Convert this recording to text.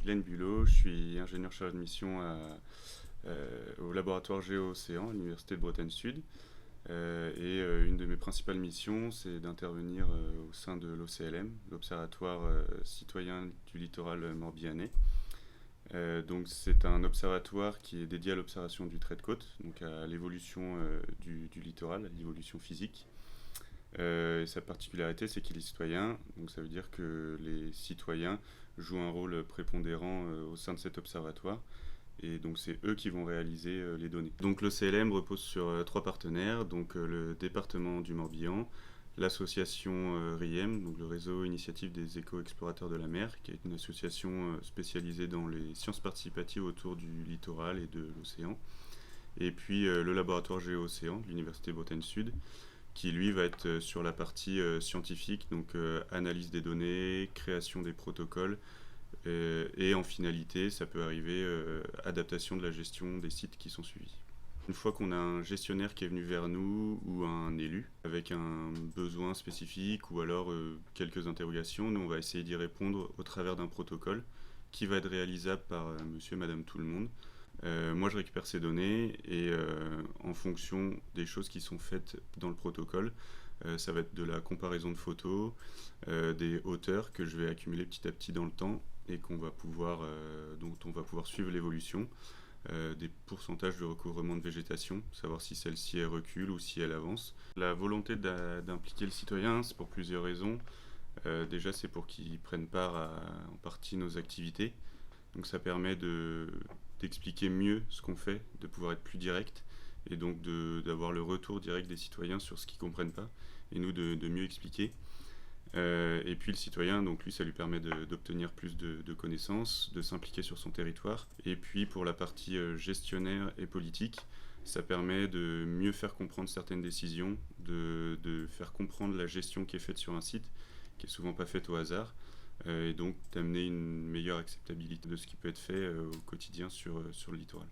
Glenn Bulot, je suis ingénieur chargé de mission au laboratoire Géo-Océan à l'Université de Bretagne Sud. Une de mes principales missions, c'est d'intervenir au sein de l'OCLM, l'Observatoire citoyen du littoral morbihanais. Donc c'est un observatoire qui est dédié à l'observation du trait de côte, donc à l'évolution du littoral, à l'évolution physique. Et sa particularité, c'est qu'il est citoyen, donc ça veut dire que les citoyens jouent un rôle prépondérant au sein de cet observatoire. Et donc c'est eux qui vont réaliser les données. Donc l'OCLM repose sur trois partenaires, donc le département du Morbihan, l'association RIEM, donc le réseau initiative des éco-explorateurs de la mer, qui est une association spécialisée dans les sciences participatives autour du littoral et de l'océan. Et puis le laboratoire Géo-Océan de l'Université Bretagne Sud, qui lui va être sur la partie scientifique, donc analyse des données, création des protocoles, et en finalité, ça peut arriver adaptation de la gestion des sites qui sont suivis. Une fois qu'on a un gestionnaire qui est venu vers nous ou un élu avec un besoin spécifique ou alors quelques interrogations, nous on va essayer d'y répondre au travers d'un protocole qui va être réalisable par monsieur, madame, tout le monde. Moi je récupère ces données et en fonction des choses qui sont faites dans le protocole, ça va être de la comparaison de photos, des hauteurs que je vais accumuler petit à petit dans le temps et dont on va pouvoir suivre l'évolution, des pourcentages de recouvrement de végétation, savoir si celle-ci elle recule ou si elle avance. La volonté d'impliquer le citoyen, c'est pour plusieurs raisons. Déjà, c'est pour qu'il prenne part en partie nos activités. Donc ça permet d'expliquer mieux ce qu'on fait, de pouvoir être plus direct et donc d'avoir le retour direct des citoyens sur ce qu'ils ne comprennent pas et nous de mieux expliquer. Et puis le citoyen, donc lui, ça lui permet d'obtenir plus de connaissances, de s'impliquer sur son territoire. Et puis pour la partie gestionnaire et politique, ça permet de mieux faire comprendre certaines décisions, de faire comprendre la gestion qui est faite sur un site, qui est souvent pas faite au hasard, et donc d'amener une meilleure acceptabilité de ce qui peut être fait au quotidien sur le littoral.